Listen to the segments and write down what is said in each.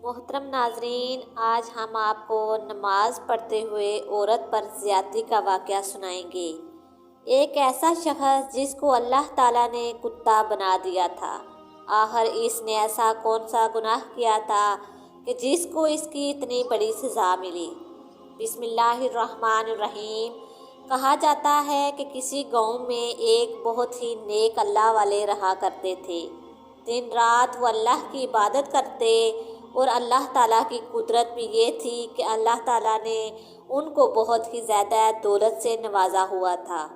محترم ناظرین، آج ہم آپ کو نماز پڑھتے ہوئے عورت پر زیادتی کا واقعہ سنائیں گے۔ ایک ایسا شخص جس کو اللہ تعالیٰ نے کتا بنا دیا تھا، آخر اس نے ایسا کون سا گناہ کیا تھا کہ جس کو اس کی اتنی بڑی سزا ملی؟ بسم اللہ الرحمن الرحیم۔ کہا جاتا ہے کہ کسی گاؤں میں ایک بہت ہی نیک اللہ والے رہا کرتے تھے۔ دن رات وہ اللہ کی عبادت کرتے اور اللہ تعالیٰ کی قدرت بھی یہ تھی کہ اللہ تعالیٰ نے ان کو بہت ہی زیادہ دولت سے نوازا ہوا تھا۔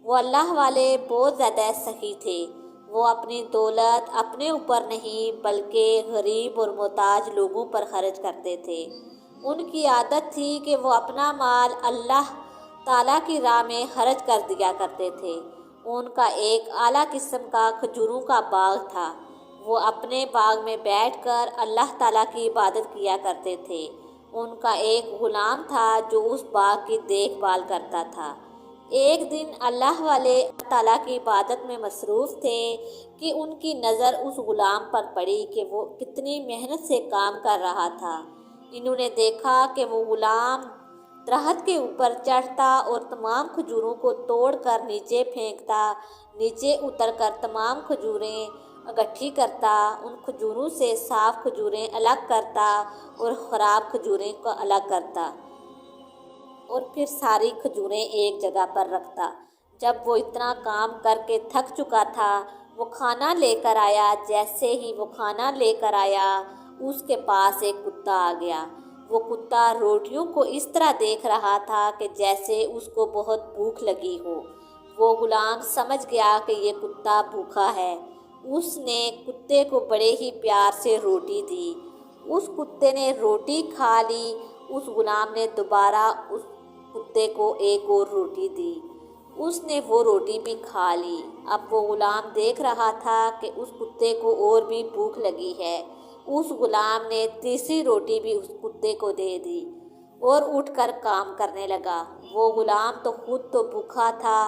وہ اللہ والے بہت زیادہ سخی تھے۔ وہ اپنی دولت اپنے اوپر نہیں بلکہ غریب اور محتاج لوگوں پر خرچ کرتے تھے۔ ان کی عادت تھی کہ وہ اپنا مال اللہ تعالیٰ کی راہ میں خرچ کر دیا کرتے تھے۔ ان کا ایک اعلیٰ قسم کا کھجوروں کا باغ تھا۔ وہ اپنے باغ میں بیٹھ کر اللہ تعالیٰ کی عبادت کیا کرتے تھے۔ ان کا ایک غلام تھا جو اس باغ کی دیکھ بھال کرتا تھا۔ ایک دن اللہ والے اللہ تعالیٰ کی عبادت میں مصروف تھے کہ ان کی نظر اس غلام پر پڑی کہ وہ کتنی محنت سے کام کر رہا تھا۔ انہوں نے دیکھا کہ وہ غلام درخت کے اوپر چڑھتا اور تمام کھجوروں کو توڑ کر نیچے پھینکتا، نیچے اتر کر تمام کھجوریں اکٹھی کرتا، ان کھجوروں سے صاف کھجوریں الگ کرتا اور خراب کھجوریں کو الگ کرتا اور پھر ساری کھجوریں ایک جگہ پر رکھتا۔ جب وہ اتنا کام کر کے تھک چکا تھا، وہ کھانا لے کر آیا۔ جیسے ہی وہ کھانا لے کر آیا، اس کے پاس ایک کتا آ گیا۔ وہ کتا روٹیوں کو اس طرح دیکھ رہا تھا کہ جیسے اس کو بہت بھوک لگی ہو۔ وہ غلام سمجھ گیا کہ یہ کتا بھوکا ہے۔ اس نے کتے کو بڑے ہی پیار سے روٹی دی۔ اس کتے نے روٹی کھا لی۔ اس غلام نے دوبارہ اس کتے کو ایک اور روٹی دی۔ اس نے وہ روٹی بھی کھا لی۔ اب وہ غلام دیکھ رہا تھا کہ اس کتے کو اور بھی بھوک لگی ہے۔ اس غلام نے تیسری روٹی بھی اس کتے کو دے دی اور اٹھ کر کام کرنے لگا۔ وہ غلام تو خود تو بھوکا تھا،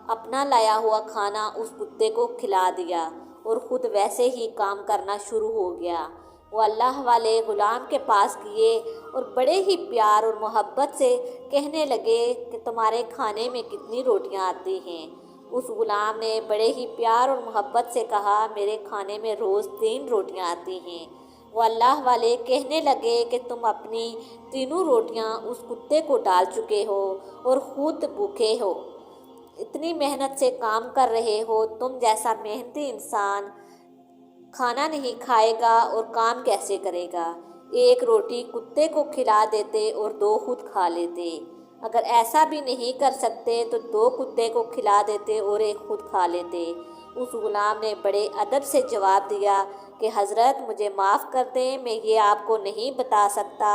اپنا لایا ہوا کھانا اس کتے کو کھلا دیا اور خود ویسے ہی کام کرنا شروع ہو گیا۔ وہ اللہ والے غلام کے پاس گئے اور بڑے ہی پیار اور محبت سے کہنے لگے کہ تمہارے کھانے میں کتنی روٹیاں آتی ہیں؟ اس غلام نے بڑے ہی پیار اور محبت سے کہا، میرے کھانے میں روز 3 روٹیاں آتی ہیں۔ وہ اللہ والے کہنے لگے کہ تم اپنی تینوں روٹیاں اس کتے کو ڈال چکے ہو اور خود بھوکے ہو، اتنی محنت سے کام کر رہے ہو، تم جیسا محنتی انسان کھانا نہیں کھائے گا اور کام کیسے کرے گا؟ ایک روٹی کتے کو کھلا دیتے اور 2 خود کھا لیتے۔ اگر ایسا بھی نہیں کر سکتے تو 2 کتے کو کھلا دیتے اور 1 خود کھا لیتے۔ اس غلام نے بڑے ادب سے جواب دیا کہ حضرت مجھے معاف کر دیں، میں یہ آپ کو نہیں بتا سکتا۔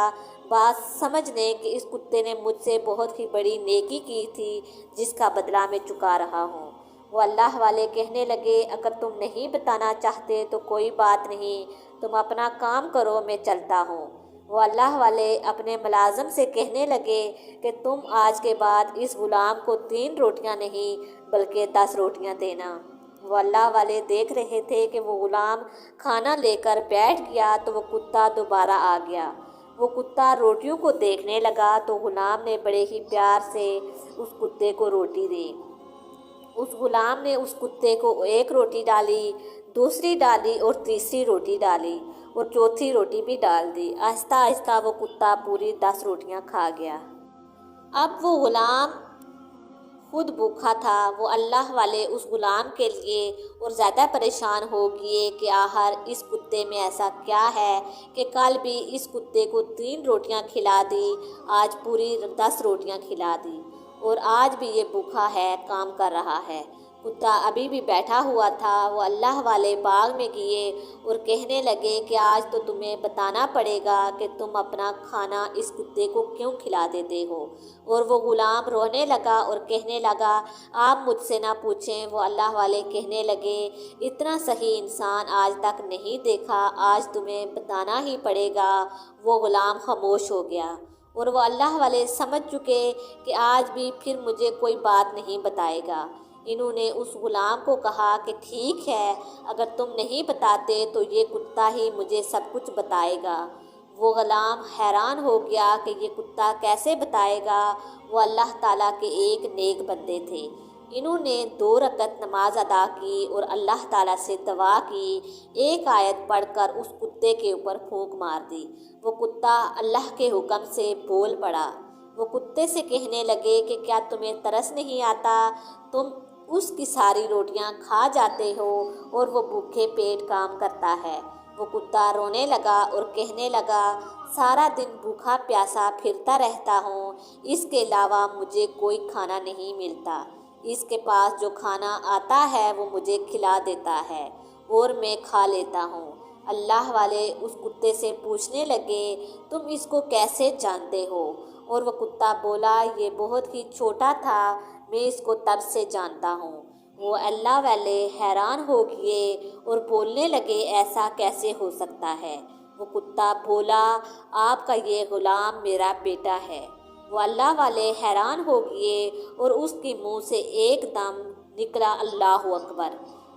بات سمجھ لیں کہ اس کتے نے مجھ سے بہت ہی بڑی نیکی کی تھی جس کا بدلہ میں چکا رہا ہوں۔ وہ اللہ والے کہنے لگے، اگر تم نہیں بتانا چاہتے تو کوئی بات نہیں، تم اپنا کام کرو، میں چلتا ہوں۔ وہ اللہ والے اپنے ملازم سے کہنے لگے کہ تم آج کے بعد اس غلام کو 3 روٹیاں نہیں بلکہ 10 روٹیاں دینا۔ وہ اللہ والے دیکھ رہے تھے کہ وہ غلام کھانا لے کر بیٹھ گیا تو وہ کتا دوبارہ آ گیا۔ وہ کتا روٹیوں کو دیکھنے لگا تو غلام نے بڑے ہی پیار سے اس کتے کو روٹی دی۔ اس غلام نے اس کتے کو 1 روٹی ڈالی، دوسری ڈالی اور تیسری روٹی ڈالی اور چوتھی روٹی بھی ڈال دی۔ آہستہ آہستہ وہ کتا پوری 10 روٹیاں کھا گیا۔ اب وہ غلام خود بھوکا تھا۔ وہ اللہ والے اس غلام کے لیے اور زیادہ پریشان ہو گئے کہ آخر اس کتے میں ایسا کیا ہے کہ کل بھی اس کتے کو 3 روٹیاں کھلا دی، آج پوری 10 روٹیاں کھلا دی اور آج بھی یہ بھوکا ہے، کام کر رہا ہے۔ کتا ابھی بھی بیٹھا ہوا تھا۔ وہ اللہ والے باغ میں گئے اور کہنے لگے کہ آج تو تمہیں بتانا پڑے گا کہ تم اپنا کھانا اس کتے کو کیوں کھلا دیتے ہو۔ اور وہ غلام رونے لگا اور کہنے لگا، آپ مجھ سے نہ پوچھیں۔ وہ اللہ والے کہنے لگے، اتنا صحیح انسان آج تک نہیں دیکھا، آج تمہیں بتانا ہی پڑے گا۔ وہ غلام خاموش ہو گیا اور وہ اللہ والے سمجھ چکے کہ آج بھی پھر مجھے کوئی بات نہیں بتائے گا۔ انہوں نے اس غلام کو کہا کہ ٹھیک ہے، اگر تم نہیں بتاتے تو یہ کتا ہی مجھے سب کچھ بتائے گا۔ وہ غلام حیران ہو گیا کہ یہ کتا کیسے بتائے گا وہ اللہ تعالیٰ کے ایک نیک بندے تھے۔ انہوں نے 2 رکعت نماز ادا کی اور اللہ تعالیٰ سے دعا کی، ایک آیت پڑھ کر اس کتے کے اوپر پھونک مار دی۔ وہ کتا اللہ کے حکم سے بول پڑا۔ وہ کتے سے کہنے لگے کہ کیا تمہیں ترس نہیں آتا؟ تم اس کی ساری روٹیاں کھا جاتے ہو اور وہ بھوکے پیٹ کام کرتا ہے۔ وہ کتا رونے لگا اور کہنے لگا، سارا دن بھوکا پیاسا پھرتا رہتا ہوں، اس کے علاوہ مجھے کوئی کھانا نہیں ملتا۔ اس کے پاس جو کھانا آتا ہے وہ مجھے کھلا دیتا ہے اور میں کھا لیتا ہوں۔ اللہ والے اس کتے سے پوچھنے لگے، تم اس کو کیسے جانتے ہو؟ اور وہ کتا بولا، یہ بہت ہی چھوٹا تھا، میں اس کو تب سے جانتا ہوں۔ وہ اللہ والے حیران ہو گئے اور بولنے لگے، ایسا کیسے ہو سکتا ہے؟ وہ کتا بولا، آپ کا یہ غلام میرا بیٹا ہے۔ وہ اللہ والے حیران ہو گئے اور اس کے منہ سے ایک دم نکلا اللہ اکبر،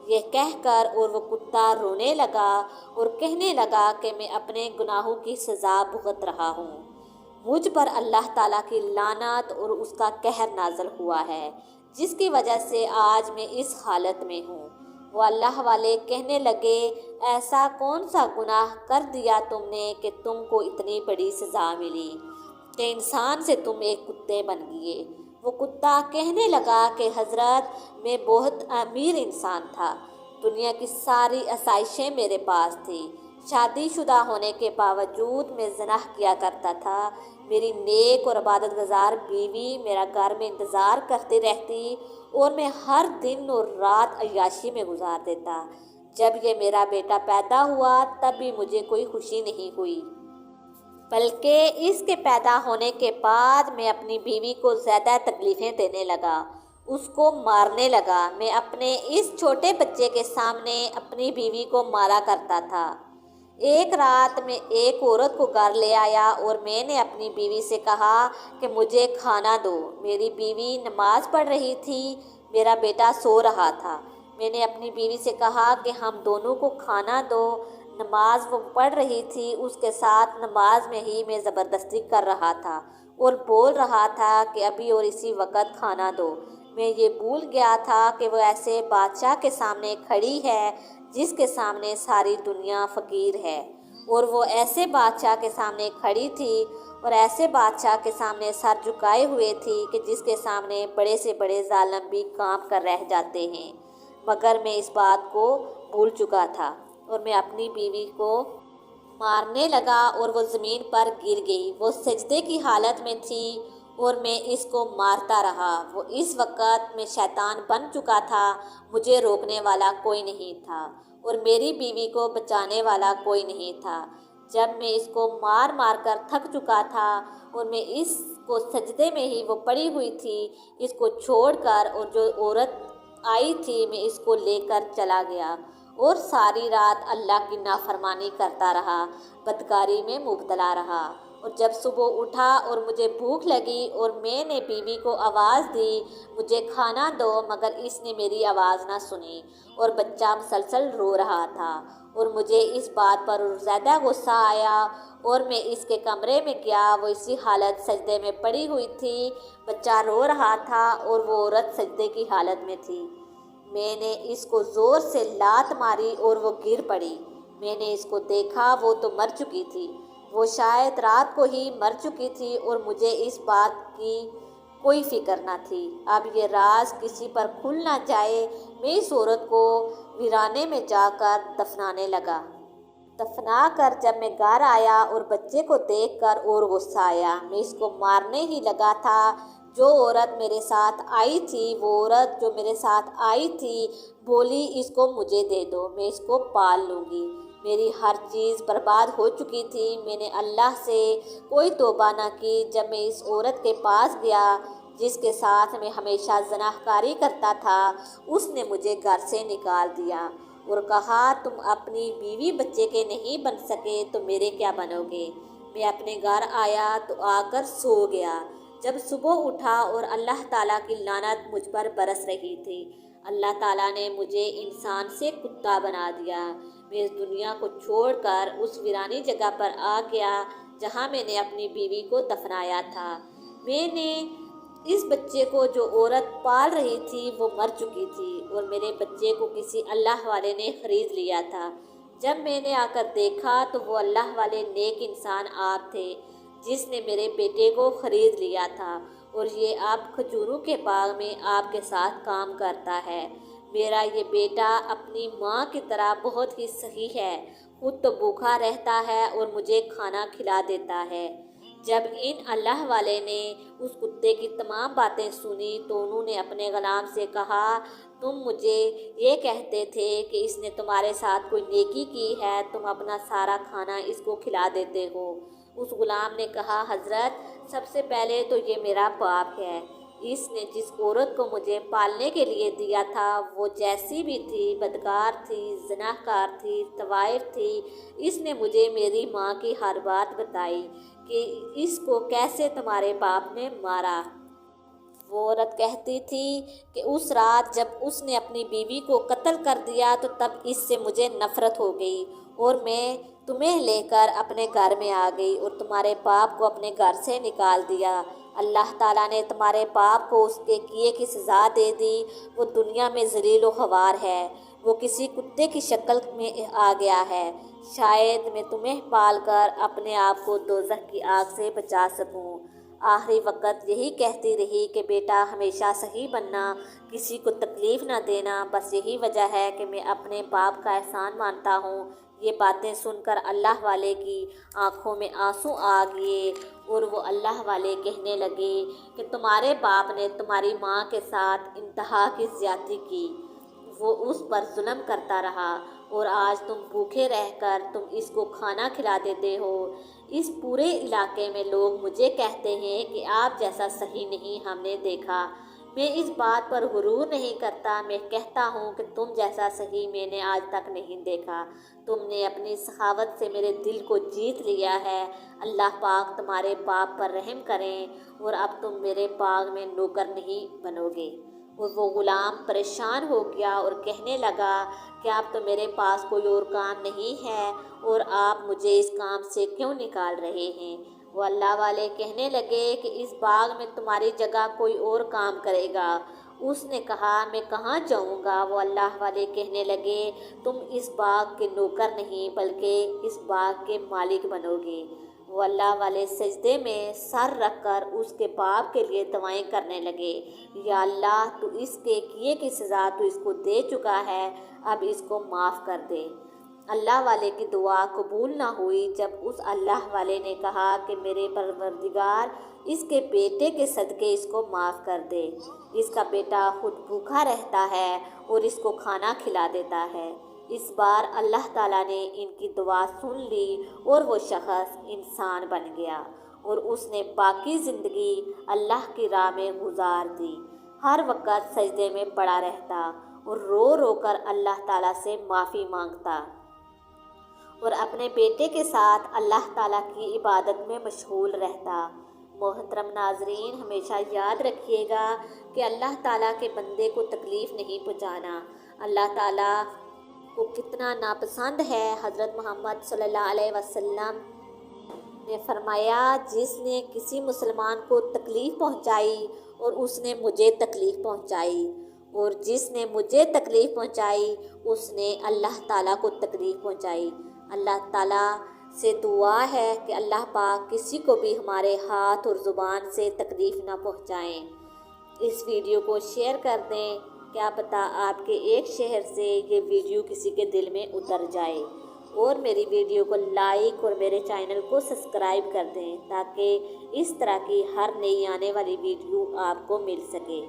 یہ کہہ کر، اور وہ کتا رونے لگا اور کہنے لگا کہ میں اپنے گناہوں کی سزا بھگت رہا ہوں، مجھ پر اللہ تعالیٰ کی لعنت اور اس کا قہر نازل ہوا ہے، جس کی وجہ سے آج میں اس حالت میں ہوں۔ وہ اللہ والے کہنے لگے، ایسا کون سا گناہ کر دیا تم نے کہ تم کو اتنی بڑی سزا ملی کہ انسان سے تم ایک کتے بن گئے؟ وہ کتا کہنے لگا کہ حضرت، میں بہت امیر انسان تھا، دنیا کی ساری آسائشیں میرے پاس تھی، شادی شدہ ہونے کے باوجود میں زنا کیا کرتا تھا، میری نیک اور عبادت گزار بیوی میرا گھر میں انتظار کرتی رہتی اور میں ہر دن اور رات عیاشی میں گزار دیتا۔ جب یہ میرا بیٹا پیدا ہوا تب بھی مجھے کوئی خوشی نہیں ہوئی، بلکہ اس کے پیدا ہونے کے بعد میں اپنی بیوی کو زیادہ تکلیفیں دینے لگا، اس کو مارنے لگا۔ میں اپنے اس چھوٹے بچے کے سامنے اپنی بیوی کو مارا کرتا تھا۔ ایک رات میں ایک عورت کو گھر لے آیا اور میں نے اپنی بیوی سے کہا کہ مجھے کھانا دو۔ میری بیوی نماز پڑھ رہی تھی، میرا بیٹا سو رہا تھا۔ میں نے اپنی بیوی سے کہا کہ ہم دونوں کو کھانا دو۔ نماز وہ پڑھ رہی تھی، اس کے ساتھ نماز میں ہی میں زبردستی کر رہا تھا اور بول رہا تھا کہ ابھی اور اسی وقت کھانا دو۔ میں یہ بھول گیا تھا کہ وہ ایسے بادشاہ کے سامنے کھڑی ہے جس کے سامنے ساری دنیا فقیر ہے، اور وہ ایسے بادشاہ کے سامنے کھڑی تھی اور ایسے بادشاہ کے سامنے سر جھکائے ہوئے تھی کہ جس کے سامنے بڑے سے بڑے ظالم بھی کانپ کر رہ جاتے ہیں، مگر میں اس بات کو بھول چکا تھا اور میں اپنی بیوی کو مارنے لگا اور وہ زمین پر گر گئی۔ وہ سجدے کی حالت میں تھی اور میں اس کو مارتا رہا۔ وہ اس وقت میں شیطان بن چکا تھا، مجھے روکنے والا کوئی نہیں تھا اور میری بیوی کو بچانے والا کوئی نہیں تھا۔ جب میں اس کو مار مار کر تھک چکا تھا اور میں اس کو سجدے میں ہی وہ پڑی ہوئی تھی، اس کو چھوڑ کر، اور جو عورت آئی تھی میں اس کو لے کر چلا گیا اور ساری رات اللہ کی نافرمانی کرتا رہا، بدکاری میں مبتلا رہا۔ اور جب صبح اٹھا اور مجھے بھوک لگی اور میں نے بیوی کو آواز دی مجھے کھانا دو، مگر اس نے میری آواز نہ سنی اور بچہ مسلسل رو رہا تھا، اور مجھے اس بات پر زیادہ غصہ آیا اور میں اس کے کمرے میں گیا۔ وہ اسی حالت سجدے میں پڑی ہوئی تھی، بچہ رو رہا تھا اور وہ عورت سجدے کی حالت میں تھی۔ میں نے اس کو زور سے لات ماری اور وہ گر پڑی۔ میں نے اس کو دیکھا، وہ تو مر چکی تھی، وہ شاید رات کو ہی مر چکی تھی اور مجھے اس بات کی کوئی فکر نہ تھی۔ اب یہ راز کسی پر کھل نہ جائے، میں اس عورت کو ویرانے میں جا کر دفنانے لگا۔ دفنا کر جب میں گھر آیا اور بچے کو دیکھ کر اور غصہ آیا، میں اس کو مارنے ہی لگا تھا۔ جو عورت میرے ساتھ آئی تھی، وہ عورت جو میرے ساتھ آئی تھی بولی، اس کو مجھے دے دو، میں اس کو پال لوں گی۔ میری ہر چیز برباد ہو چکی تھی، میں نے اللہ سے کوئی توبہ نہ کی۔ جب میں اس عورت کے پاس گیا جس کے ساتھ میں ہمیشہ زناہ کاری کرتا تھا، اس نے مجھے گھر سے نکال دیا اور کہا، تم اپنی بیوی بچے کے نہیں بن سکے تو میرے کیا بنو گے؟ میں اپنے گھر آیا تو آ کر سو گیا۔ جب صبح اٹھا اور اللہ تعالیٰ کی لعنت مجھ پر برس رہی تھی، اللہ تعالیٰ نے مجھے انسان سے کتا بنا دیا۔ میں اس دنیا کو چھوڑ کر اس ویرانی جگہ پر آ گیا جہاں میں نے اپنی بیوی کو دفنایا تھا۔ میں نے اس بچے کو جو عورت پال رہی تھی وہ مر چکی تھی اور میرے بچے کو کسی اللہ والے نے خرید لیا تھا۔ جب میں نے آ کر دیکھا تو وہ اللہ والے نیک انسان آپ تھے جس نے میرے بیٹے کو خرید لیا تھا، اور یہ آپ کھجوروں کے باغ میں آپ کے ساتھ کام کرتا ہے۔ میرا یہ بیٹا اپنی ماں کی طرح بہت ہی صحیح ہے، خود تو بھوکا رہتا ہے اور مجھے کھانا کھلا دیتا ہے۔ جب ان اللہ والے نے اس کتے کی تمام باتیں سنی تو انہوں نے اپنے غلام سے کہا، تم مجھے یہ کہتے تھے کہ اس نے تمہارے ساتھ کوئی نیکی کی ہے، تم اپنا سارا کھانا اس کو کھلا دیتے ہو۔ اس غلام نے کہا، حضرت سب سے پہلے تو یہ میرا باپ ہے، اس نے جس عورت کو مجھے پالنے کے لیے دیا تھا وہ جیسی بھی تھی، بدکار تھی، زناکار تھی، طوائف تھی، اس نے مجھے میری ماں کی ہر بات بتائی کہ اس کو کیسے تمہارے باپ نے مارا۔ وہ عورت کہتی تھی کہ اس رات جب اس نے اپنی بیوی کو قتل کر دیا تو تب اس سے مجھے نفرت ہو گئی اور میں تمہیں لے کر اپنے گھر میں آ گئی اور تمہارے باپ کو اپنے گھر سے نکال دیا۔ اللہ تعالیٰ نے تمہارے باپ کو اس کے کیے کی سزا دے دی، وہ دنیا میں ذلیل و خوار ہے، وہ کسی کتے کی شکل میں آ گیا ہے، شاید میں تمہیں پال کر اپنے آپ کو دوزخ کی آگ سے بچا سکوں۔ آخری وقت یہی کہتی رہی کہ بیٹا ہمیشہ صحیح بننا، کسی کو تکلیف نہ دینا، بس یہی وجہ ہے کہ میں اپنے باپ کا احسان مانتا ہوں۔ یہ باتیں سن کر اللہ والے کی آنکھوں میں آنسو آ گئے اور وہ اللہ والے کہنے لگے کہ تمہارے باپ نے تمہاری ماں کے ساتھ انتہا کی زیادتی کی، وہ اس پر ظلم کرتا رہا اور آج تم بھوکے رہ کر تم اس کو کھانا کھلا دیتے ہو۔ اس پورے علاقے میں لوگ مجھے کہتے ہیں کہ آپ جیسا صحیح نہیں ہم نے دیکھا۔ میں اس بات پر غرور نہیں کرتا، میں کہتا ہوں کہ تم جیسا صحیح میں نے آج تک نہیں دیکھا۔ تم نے اپنی سخاوت سے میرے دل کو جیت لیا ہے۔ اللہ پاک تمہارے باپ پر رحم کریں اور اب تم میرے باغ میں نوکر نہیں بنو گے۔ اور وہ غلام پریشان ہو گیا اور کہنے لگا کہ اب تو میرے پاس کوئی اور کام نہیں ہے اور آپ مجھے اس کام سے کیوں نکال رہے ہیں؟ وہ اللہ والے کہنے لگے کہ اس باغ میں تمہاری جگہ کوئی اور کام کرے گا۔ اس نے کہا، میں کہاں جاؤں گا؟ وہ اللہ والے کہنے لگے، تم اس باغ کے نوکر نہیں بلکہ اس باغ کے مالک بنو گے۔ وہ اللہ والے سجدے میں سر رکھ کر اس کے باپ کے لیے دعائیں کرنے لگے، یا اللہ تو اس کے کیے کی سزا تو اس کو دے چکا ہے، اب اس کو معاف کر دے۔ اللہ والے کی دعا قبول نہ ہوئی جب اس اللہ والے نے کہا کہ میرے پروردگار اس کے بیٹے کے صدقے اس کو معاف کر دے، اس کا بیٹا خود بھوکا رہتا ہے اور اس کو کھانا کھلا دیتا ہے۔ اس بار اللہ تعالیٰ نے ان کی دعا سن لی اور وہ شخص انسان بن گیا اور اس نے باقی زندگی اللہ کی راہ میں گزار دی، ہر وقت سجدے میں پڑا رہتا اور رو رو کر اللہ تعالیٰ سے معافی مانگتا اور اپنے بیٹے کے ساتھ اللہ تعالیٰ کی عبادت میں مشغول رہتا۔ محترم ناظرین، ہمیشہ یاد رکھیے گا کہ اللہ تعالیٰ کے بندے کو تکلیف نہیں پہنچانا اللہ تعالیٰ کو کتنا ناپسند ہے۔ حضرت محمد صلی اللہ علیہ وسلم نے فرمایا، جس نے کسی مسلمان کو تکلیف پہنچائی اور اس نے مجھے تکلیف پہنچائی، اور جس نے مجھے تکلیف پہنچائی اس نے اللہ تعالیٰ کو تکلیف پہنچائی۔ اللہ تعالیٰ سے دعا ہے کہ اللہ پاک کسی کو بھی ہمارے ہاتھ اور زبان سے تکلیف نہ پہنچائیں۔ اس ویڈیو کو شیئر کر دیں، کیا پتہ آپ کے ایک شیئر سے یہ ویڈیو کسی کے دل میں اتر جائے، اور میری ویڈیو کو لائک اور میرے چینل کو سبسکرائب کر دیں تاکہ اس طرح کی ہر نئی آنے والی ویڈیو آپ کو مل سکے۔